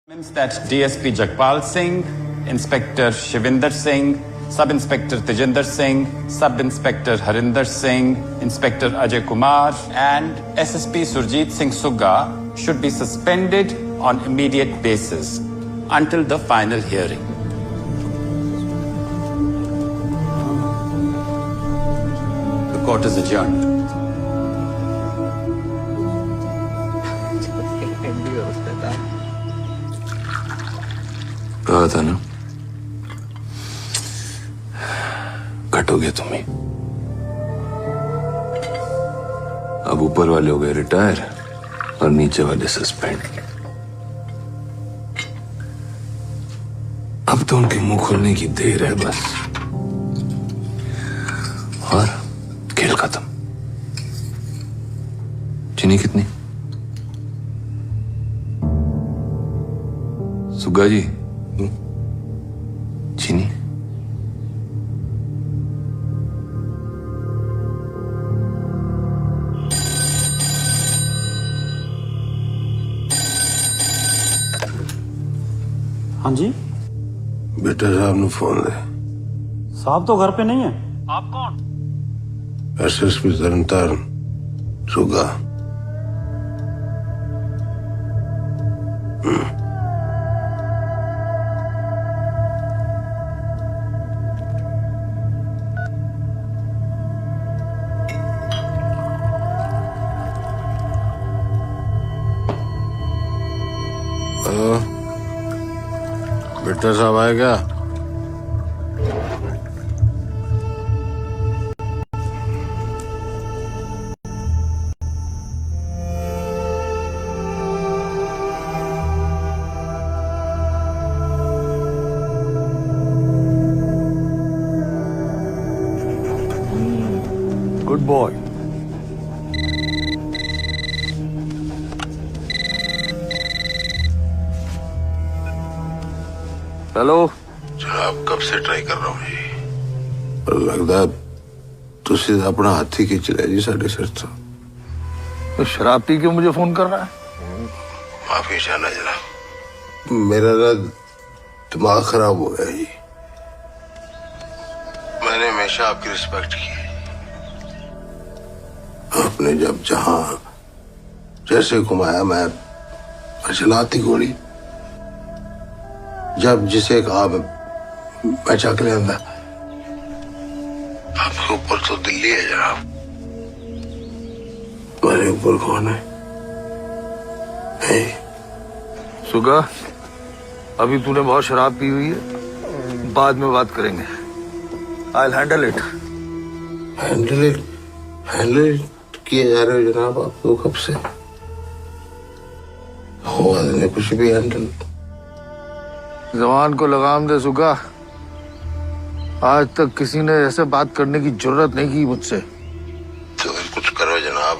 Means that DSP Jagpal Singh, Inspector Shivinder Singh, Sub-Inspector Tejinder Singh, Sub-Inspector Harinder Singh, Inspector Ajay Kumar and SSP Surjit Singh Sugga should be suspended on immediate basis until the final hearing. The court is adjourned. कहा था ना, कटोगे तुम्हें। अब ऊपर वाले हो गए retire और नीचे वाले सस्पेंड। अब तो उनके मुंह खोलने की देर है बस, और खेल खत्म। चीनी कितनी? सुग्गा जी, चीनी? हाँ जी बेटा साहब ने फोन दे। साहब तो घर पे नहीं है। आप कौन? एसएसपी तरनतार सुग्गा। बेटा साहब आए क्या? Good boy. हेलो जनाब, कब से ट्राई कर रहा हूँ जी, पर लगता तुसी अपना हाथी खींच लिया जी साढ़े सिर तो शराब पी के मुझे फोन कर रहा है? माफी चाहना जनाब, मेरा ना दिमाग खराब हो गया जी। मैंने हमेशा आपकी रिस्पेक्ट की है। आपने जब जहां जैसे घुमाया मैं चलाती गोली, जब जिसे कहा मैं चक ले आंदा। आपके ऊपर तो दिल्ली है जनाब, मेरे ऊपर कौन है? सुगा, अभी तूने बहुत शराब पी हुई है, बाद में बात करेंगे। I'll handle it. हैंडल किए जा रहे हो जनाब आप तो कब से? होगा नहीं कुछ भी हैंडल। जवान को लगाम दे सुगा, आज तक किसी ने ऐसे बात करने की जरूरत नहीं की मुझसे। तो कुछ करो जनाब,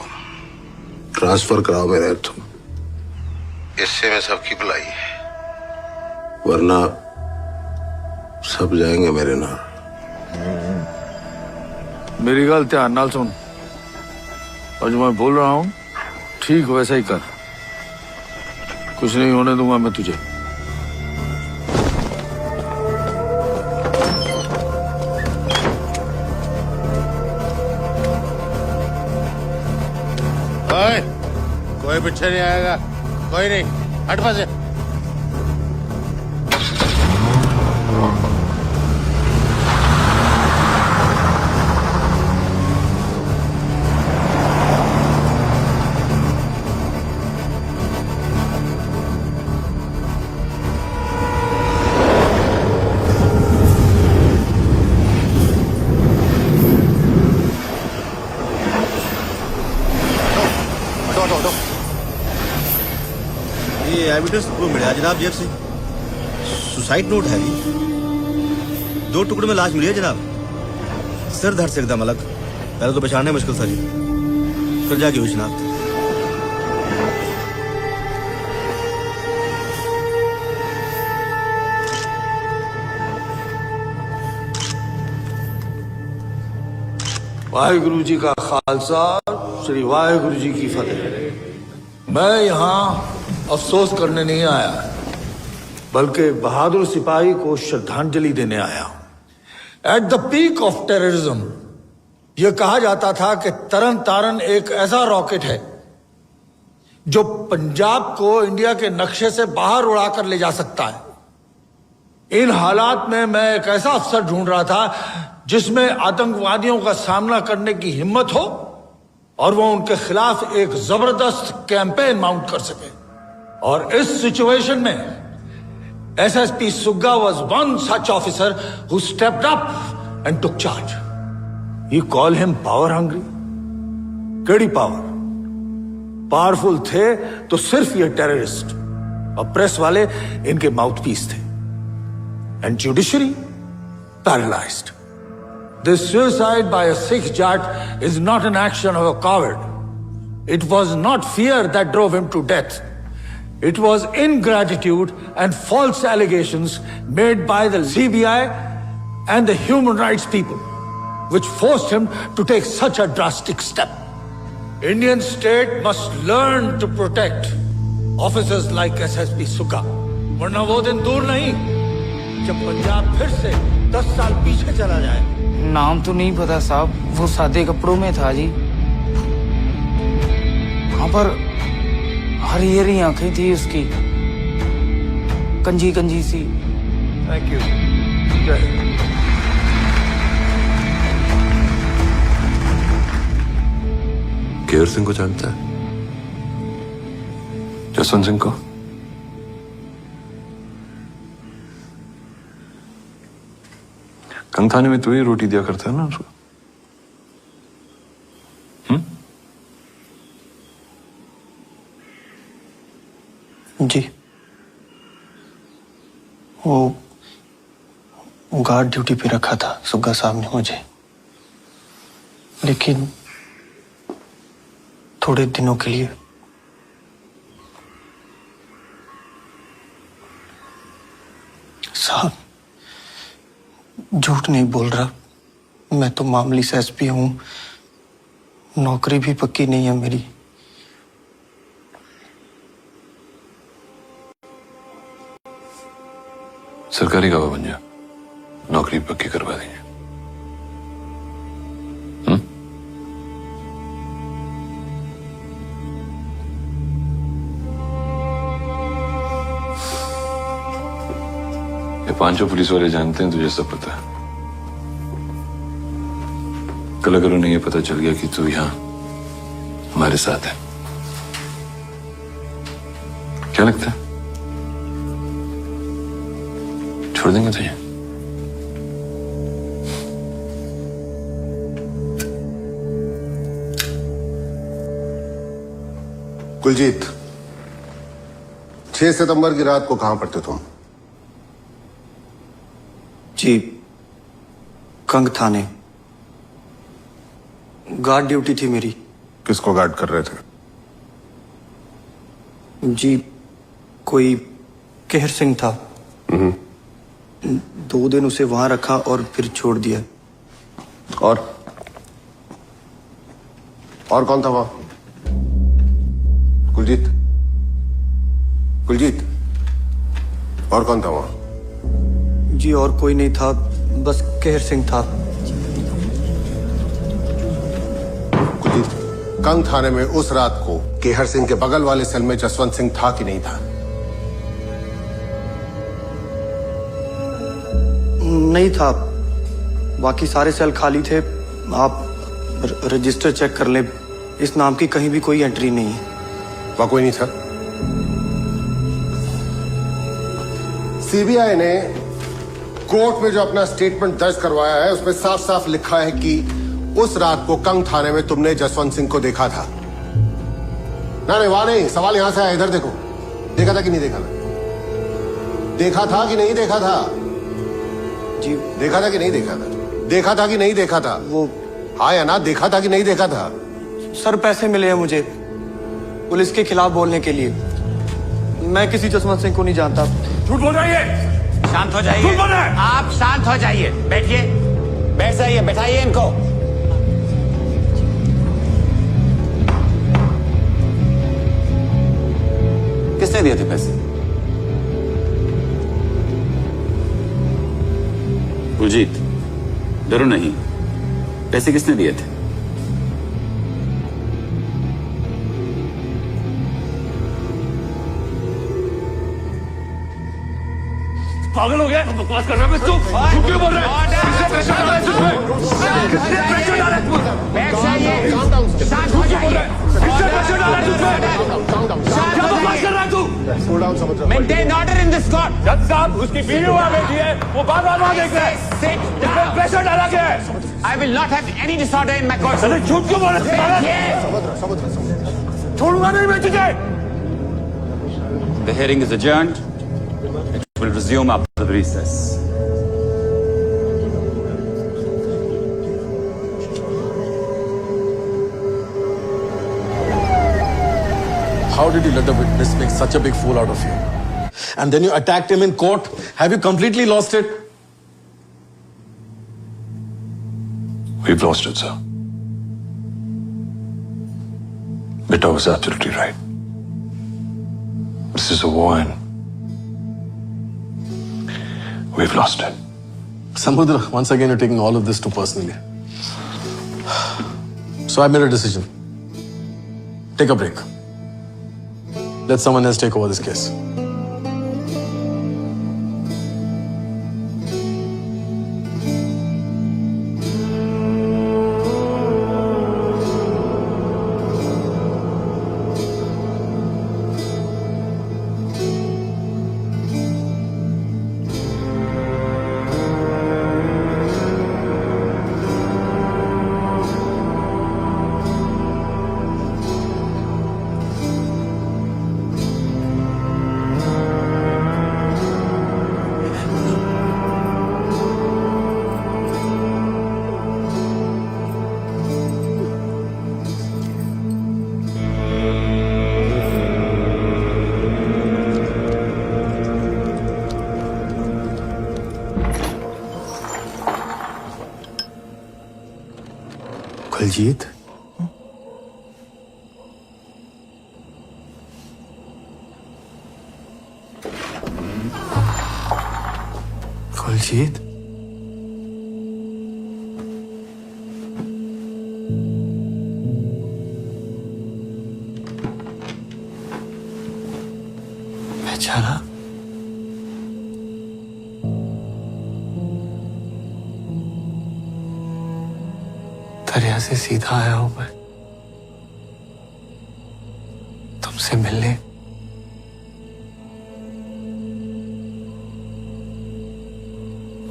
ट्रांसफर कराओ मेरे तुम, इससे में सबकी भलाई है, वरना सब जाएंगे मेरे नाल। मेरी गल ध्यान नाल सुन, और जो मैं बोल रहा हूँ ठीक वैसा ही कर। कुछ नहीं होने दूंगा मैं तुझे। कोई पीछे नहीं आएगा, कोई नहीं, हट पासे। ये एविडेंस वो मिला जनाब जेब से, सुसाइड नोट है जी। 2 टुकड़े में लाश मिली है जनाब, सिर धड़ से एकदम अलग। पहले तो पहचानने मुश्किल था जी, फिर जाके हुई जनाब। वाहिगुरु जी का खालसा, श्री वाहिगुरु जी की फतेह। मैं यहाँ अफसोस करने नहीं आया, बल्कि बहादुर सिपाही को श्रद्धांजलि देने आया हूं। At the peak of terrorism यह कहा जाता था कि तरन तारन एक ऐसा रॉकेट है जो पंजाब को इंडिया के नक्शे से बाहर उड़ाकर ले जा सकता है। इन हालात में मैं एक ऐसा अफसर ढूंढ रहा था जिसमें आतंकवादियों का सामना करने की हिम्मत हो और वो उनके खिलाफ एक जबरदस्त कैंपेन माउंट कर सके। और इस सिचुएशन में एसएसपी सुग्गा was one such officer who stepped up and took charge. You call him power hungry? केड़ी पावर? पावरफुल थे तो सिर्फ ये टेररिस्ट और प्रेस वाले इनके माउथपीस थे। And judiciary paralysed. This suicide by a Sikh Jat is not an action of a coward. It was not fear that drove him to death. It was ingratitude and false allegations made by the CBI and the human rights people, which forced him to take such a drastic step. Indian state must learn to protect officers like SSP Sugga. वरना वो दिन दूर नहीं जब पंजाब फिर से 10 साल पीछे चला जाए। नाम तो नहीं पता साहब, वो सादे कपड़ों में था जी। वहां पर हरी हरी आंखें थी उसकी, कंजी कंजी सी। Thank you. केयर सिंह को जानता है? जसवंत सिंह को? कंग थाने में तू ही रोटी दिया करता है ना उसको? जी, वो गार्ड ड्यूटी पे रखा था सुग्गा साहब ने मुझे, लेकिन थोड़े दिनों के लिए। साहब, झूठ नहीं बोल रहा, मैं तो मामूली सा एसपी हूं, नौकरी भी पक्की नहीं है मेरी। सरकारी गवाह बन जा, नौकरी पक्की करवा देंगे। ये पांचों पुलिस वाले जानते हैं तुझे सब पता है। कल अगर उन्हें ये पता चल गया कि तू यहां हमारे साथ है, क्या लगता है छोड़ देंगे तुझे? कुलजीत, 6 सितंबर की रात को कहां पर थे तुम? जी, कंग थाने गार्ड ड्यूटी थी मेरी। किसको गार्ड कर रहे थे? जी, कोई केहर सिंह था। 2 दिन उसे वहां रखा और फिर छोड़ दिया। और कौन था वहां? कुलजीत, कुलजीत, और कौन था वहां? जी, और कोई नहीं था, बस केहर सिंह था। कुलजीत, कंग थाने में उस रात को केहर सिंह के बगल वाले सेल में जसवंत सिंह था कि नहीं था? नहीं था, बाकी सारे सेल खाली थे। आप रजिस्टर चेक कर लें, इस नाम की कहीं भी कोई एंट्री नहीं है। वहां कोई नहीं था? सीबीआई ने कोर्ट में जो अपना स्टेटमेंट दर्ज करवाया है उसमें साफ साफ लिखा है कि उस रात को कंग थाने में तुमने जसवंत सिंह को देखा था। नहीं, वहां नहीं, सवाल यहां से आया, इधर देखो। देखा था कि नहीं देखा था? देखा था कि नहीं देखा था? जी, देखा था कि नहीं देखा था? देखा था कि नहीं देखा था? वो हाँ या ना, देखा था कि नहीं देखा था? सर, पैसे मिले हैं मुझे पुलिस के खिलाफ बोलने के लिए। मैं किसी जसवंत सिंह को नहीं जानता। झूठ बोल रही है। शांत हो जाइए, आप शांत हो जाइए, बैठिए, बैठ जाइए, बैठाइए इनको। किसने दिए थे पैसे? कुलजीत, डरो नहीं। पैसे किसने दिए थे? पागल हो गया? बकवास कर रहा है तू? झूठ क्यों बोल रहा है? किसने प्रेशर डाला है तुझ पे? किसने प्रेशर डाला है? झूठ क्यों बोल रहा है? किसने प्रेशर डाला है तुझ पे? क्या बकवास कर रहा है तू? Maintain order in this court. जज साहब, उसकी बीवी वहाँ बैठी है, वो बार बार वहाँ देख रहा है। Sit इसमें down. प्रेशर डाला गया है। I will not have any disorder in my court. अरे झूठ क्यों बोल रहे हैं? Yes. छोड़ूंगा नहीं मैं तुझे। The hearing is adjourned. It will resume after the recess. How did you let the witness make such a big fool out of you? And then you attacked him in court. Have you completely lost it? We've lost it, sir. Bitta was absolutely right. This is a war and we've lost it. Samudra, once again you're taking all of this too personally. So I made a decision. Take a break. Let someone else take over this case. Kuljeet, Kuljeet, बेचारा दरिया से सीधा आया हूं मैं तुमसे मिलने।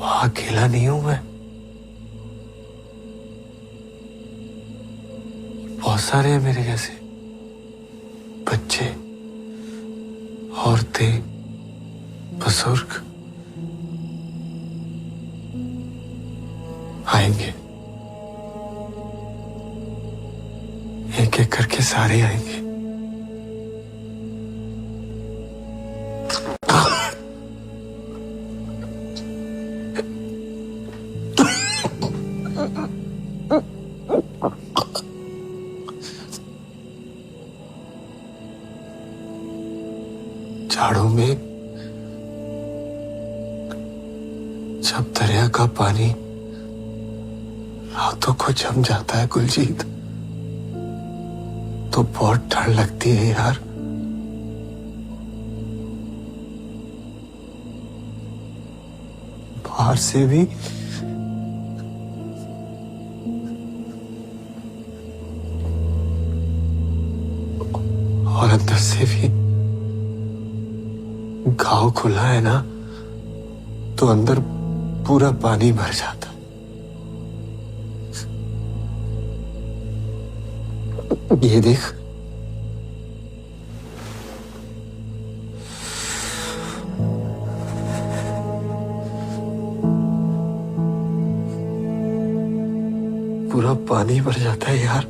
वहां अकेला नहीं हूं मैं, बहुत सारे हैं मेरे जैसे बच्चे, औरतें, बुजुर्ग आएंगे, एक एक करके सारे आएंगे। झाड़ों में जब दरिया का पानी रातों को जम जाता है कुलजीत, तो बहुत ठंड लगती है यार। बाहर से भी और अंदर से भी। घाव खुला है ना, तो अंदर पूरा पानी भर जाता। ये देख, पूरा पानी भर जाता है यार।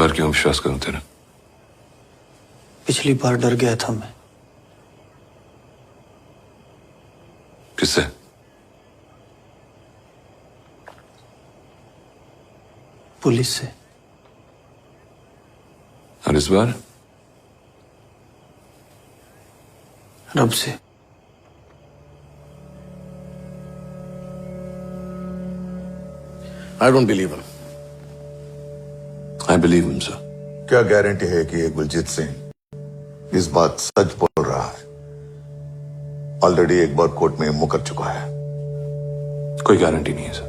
बार क्यों विश्वास करूं तेरा? पिछली बार डर गया था मैं। किससे? पुलिस से। और इस बार? रब से। I don't believe him. I believe him, sir. क्या गारंटी है कि ये गुलजीत सिंह इस बात सच बोल रहा है? ऑलरेडी एक बार कोर्ट में मुकर चुका है। कोई गारंटी नहीं है, sir.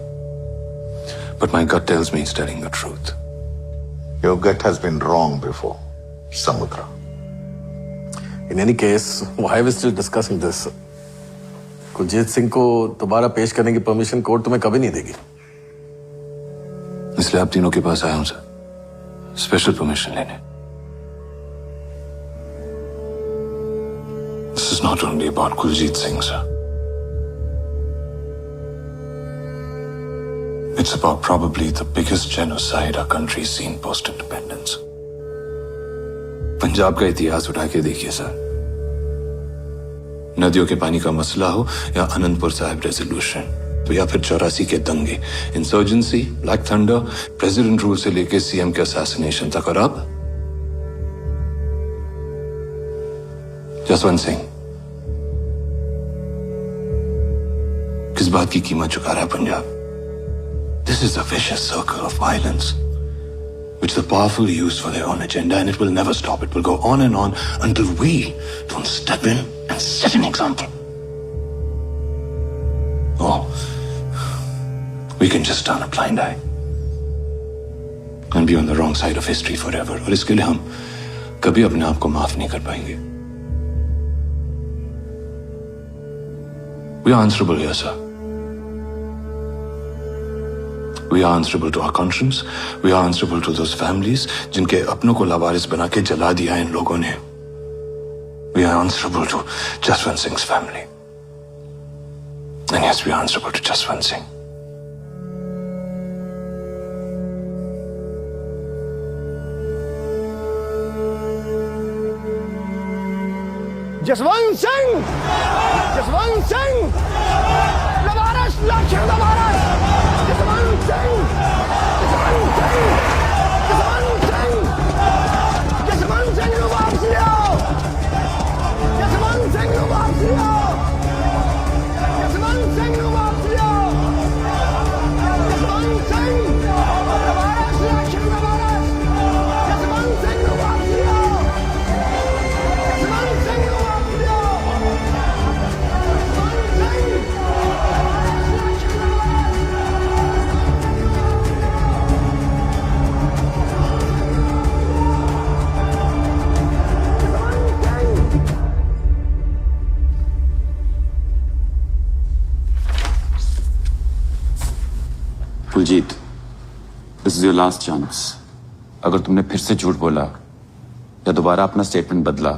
But my gut tells me he's telling the truth. Your gut has been wrong before, Samudra. In any case, why are we still discussing this? Gurjeet Singh को दोबारा पेश करने की परमिशन कोर्ट तुम्हें कभी नहीं देगी। इसलिए आप तीनों के पास आया हूं, सर. स्पेशल परमिशन लेने. This is not only about Guljit Singh, sir. It's about probably the biggest genocide our country's seen post-independence. Punjab का इतिहास उठा के देखिए, सर. नदियों के पानी का मसला हो या अनंतपुर साहिब रेजोल्यूशन, तो या फिर 84 के दंगे, insurgency, black thunder, president rule से लेके सीएम के असैसिनेशन तक, और अब जसवंत सिंह. किस बात की कीमत चुका रहा है Punjab? This is a vicious circle of violence, which the powerful use for their own agenda, and it will never stop. It will go on and on until we don't step in and set an example. Or we can just turn a blind eye and be on the wrong side of history forever. और इसके लिए हम कभी अपने आप को माफ नहीं कर पाएंगे. We are answerable here, sir. We are answerable to our conscience. We are answerable to those families जिनके अपनों को लावारिस बना के जला दिया इन लोगों ने. We are answerable to Jaswant Singh's family. And yes, we are answerable to Jaswant Singh. Jaswant Singh! Jaswant Singh! लवारस लाखों लवारस! जसवंत सिंह! जसवंत सिंह! जसवंत सिंह! जसवंत सिंह को वापस ले आओ! जसवंत सिंह को वापस ले आओ! जसवंत सिंह को वापस ले आओ! जसवंत सिंह! लवारस लाखों लवारस! जसवंत सिंह को वापस ले आओ! जसवंत सिंह को वापस ले आओ! Kuljeet, this is your last chance. अगर तुमने फिर से झूठ बोला या दोबारा अपना स्टेटमेंट बदला,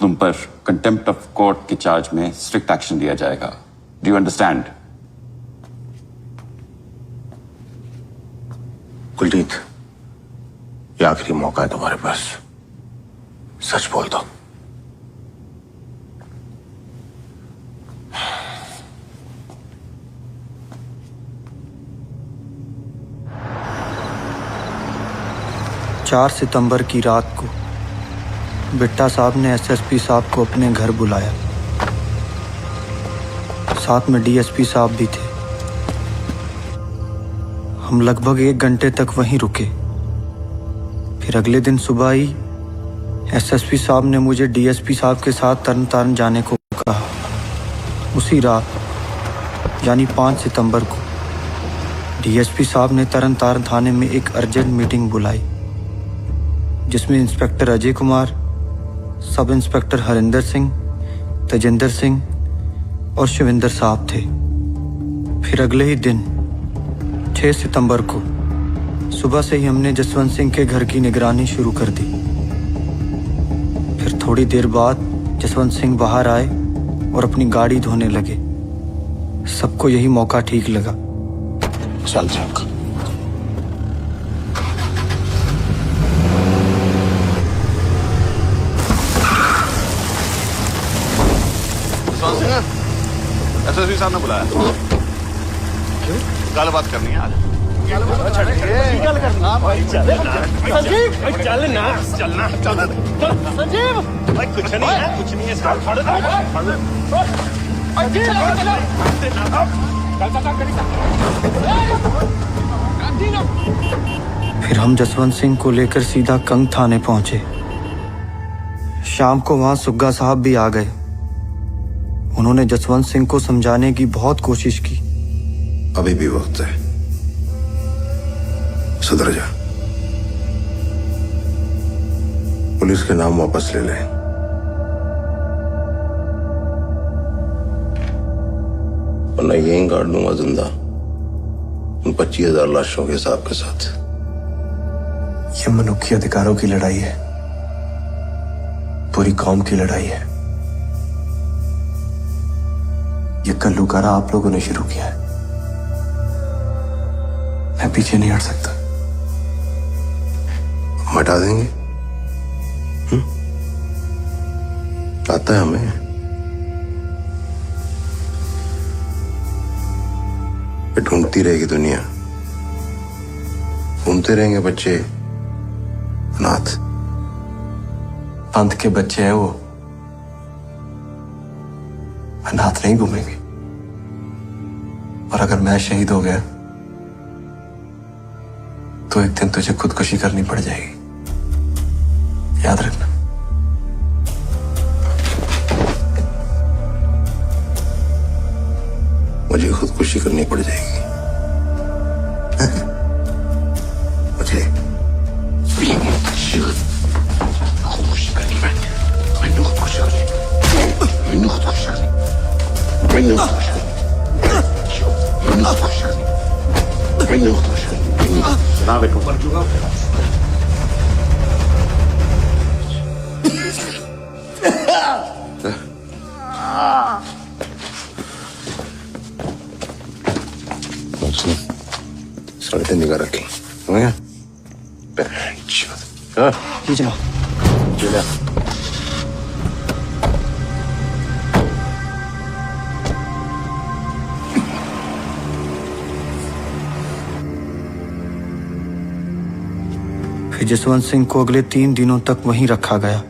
तुम पर कंटेम्प्ट ऑफ कोर्ट के चार्ज में स्ट्रिक्ट एक्शन लिया जाएगा. Do you understand? कुलजीत, ये आखिरी मौका है तुम्हारे पास. सच बोल दो. चार सितंबर की रात को बिट्टा साहब ने एसएसपी साहब को अपने घर बुलाया. साथ में डीएसपी साहब भी थे. हम लगभग 1 घंटे तक वहीं रुके. फिर अगले दिन सुबह ही एसएसपी साहब ने मुझे डीएसपी साहब के साथ तरन तारण जाने को कहा. उसी रात यानी 5 सितंबर को डीएसपी साहब ने तरन तारण थाने में एक अर्जेंट मीटिंग बुलाई, जिसमें inspector Ajay Kumar, sub inspector Harinder Singh, Tejinder Singh और शिविंदर साहब थे. फिर अगले ही दिन 6 सितंबर को सुबह से ही हमने जसवंत सिंह के घर की निगरानी शुरू कर दी. फिर थोड़ी देर बाद जसवंत सिंह बाहर आए और अपनी गाड़ी धोने लगे. सबको यही मौका ठीक लगा. चल चल. एसपी साहब ने बुलाया। गल बात करनी है आज। फिर हम जसवंत सिंह को लेकर सीधा कंग थाने पहुंचे। शाम को वहां सुग्गा साहब भी आ गए। उन्होंने जसवंत सिंह को समझाने की बहुत कोशिश की। अभी भी वक्त है, सुधर जा। पुलिस के नाम वापस ले ले, वरना यहीं गाड़ दूंगा जिंदा उन 25,000 लाशों के हिसाब के साथ। ये मनुष्य अधिकारों की लड़ाई है, पूरी कौम की लड़ाई है। ये कल्लूकारा आप लोगों ने शुरू किया है, मैं पीछे नहीं हट सकता। हटा देंगे, आता है हमें। ये ढूंढती रहेगी दुनिया, घूमते रहेंगे बच्चे अनाथ। पंथ के बच्चे हैं वो, अनाथ नहीं घूमेंगे। और अगर मैं शहीद हो गया तो एक दिन तुझे खुदकुशी करनी पड़ जाएगी, याद रखना। मुझे खुदकुशी करनी पड़ जाएगी। मुझे खुदकुशी करनी, मैंने खुदकुशी करनी, मैंने खुदकुशी करनी, मैंने खुदकुशी करनी, मैंने खुदकुशी करनी, मैंने खुदकुशी करनी। जनाब एक ऊपर चुका सड़ते निगाह रखी। जी जनाब। फिर जसवंत सिंह को अगले 3 दिनों तक वहीं रखा गया।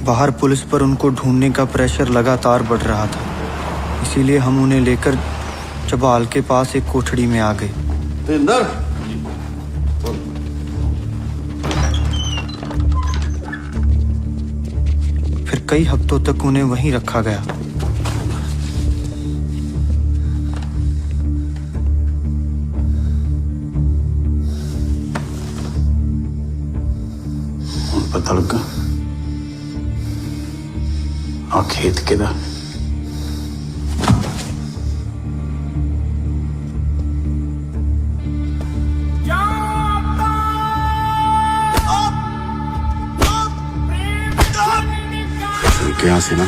बाहर पुलिस पर उनको ढूंढने का प्रेशर लगातार बढ़ रहा था, इसीलिए हम उन्हें लेकर चबाल के पास एक कोठड़ी में आ गए। फिर कई हफ्तों तक उन्हें वहीं रखा गया। पता लगा आ खेत के दा क्या से ना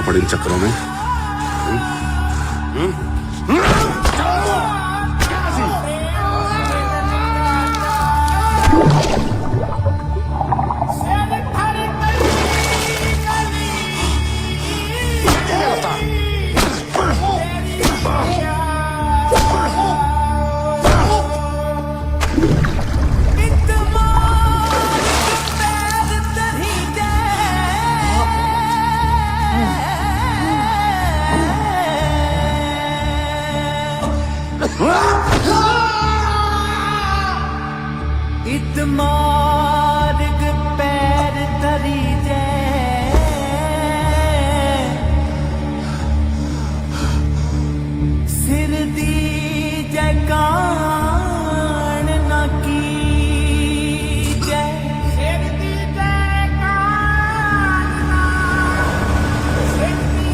पड़े इन चक्करों में। इतमार्ग पैर धरी जय सिर दी जयकान न की जय सिर दी जयकान ना सिर दी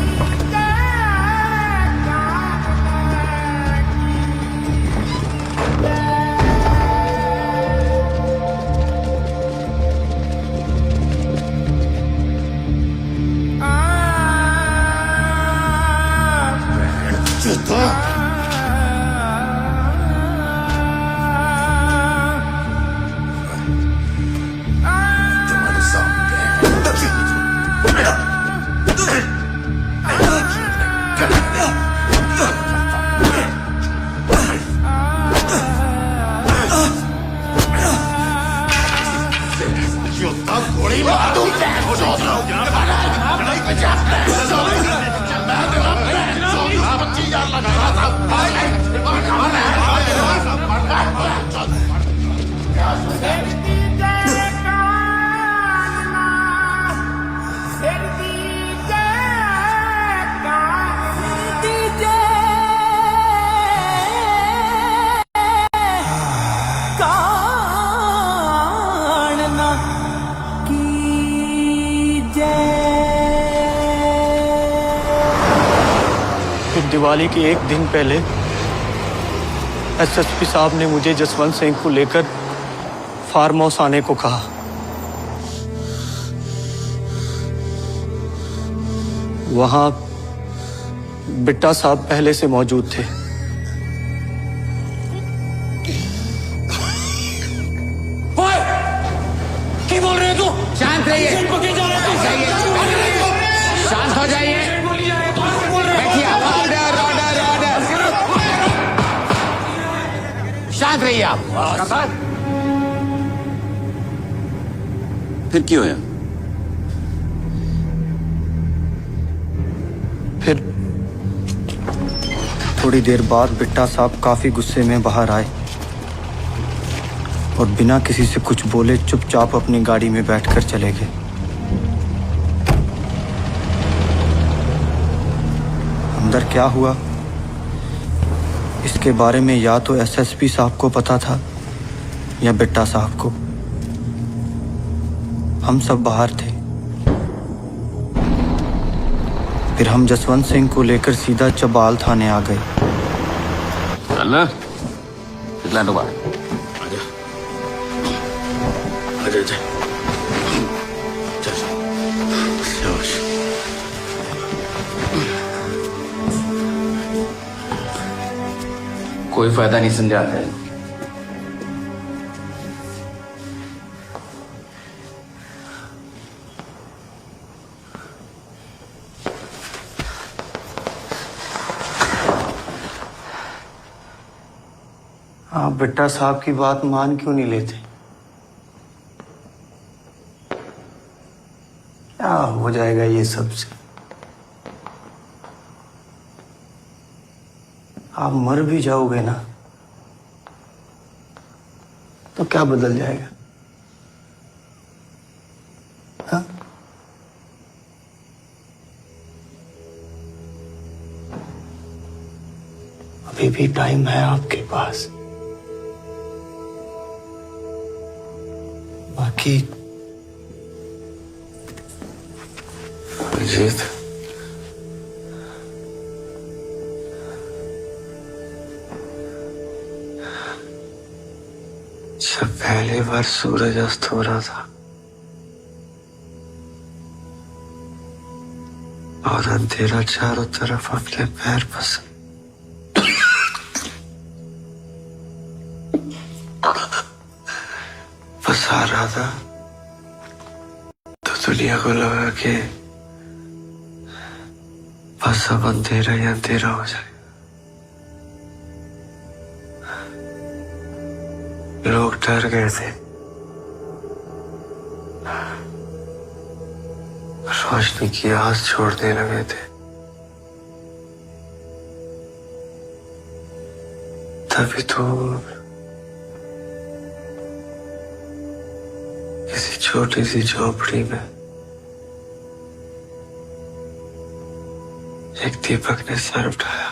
दिवाली के एक दिन पहले एसएसपी साहब ने मुझे जसवंत सिंह को लेकर फार्म हाउस आने को कहा। वहां बिट्टा साहब पहले से मौजूद थे। क्या बोल रहे हो तू? शांत रहिए, शांत हो जाइए, बैठिए। ऑर्डर ऑर्डर ऑर्डर, शांत रहिए आप। फिर क्यों है? फिर थोड़ी देर बाद बिट्टा साहब काफी गुस्से में बाहर आए और बिना किसी से कुछ बोले चुपचाप अपनी गाड़ी में बैठकर चले गए। अंदर क्या हुआ इसके बारे में या तो एसएसपी साहब को पता था या बिट्टा साहब को। हम सब बाहर थे। फिर हम जसवंत सिंह को लेकर सीधा चबाल थाने आ गए। कोई फायदा नहीं समझाता है। आप बिट्टा साहब की बात मान क्यों नहीं लेते? क्या हो जाएगा ये सबसे? आप मर भी जाओगे ना तो क्या बदल जाएगा? हाँ? अभी भी टाइम है आपके पास। बाकी अजीत, जब पहली बार सूरज अस्त हो रहा था और अंधेरा चारों तरफ अपने पैर पसार रहा था तो दुनिया को लगा कि बस अब अंधेरा ही अंधेरा हो जाए। लोग डर गए थे, रोशनी की आस छोड़ने लगे थे। तभी तो किसी छोटी सी झोपड़ी में एक दीपक ने सर उठाया।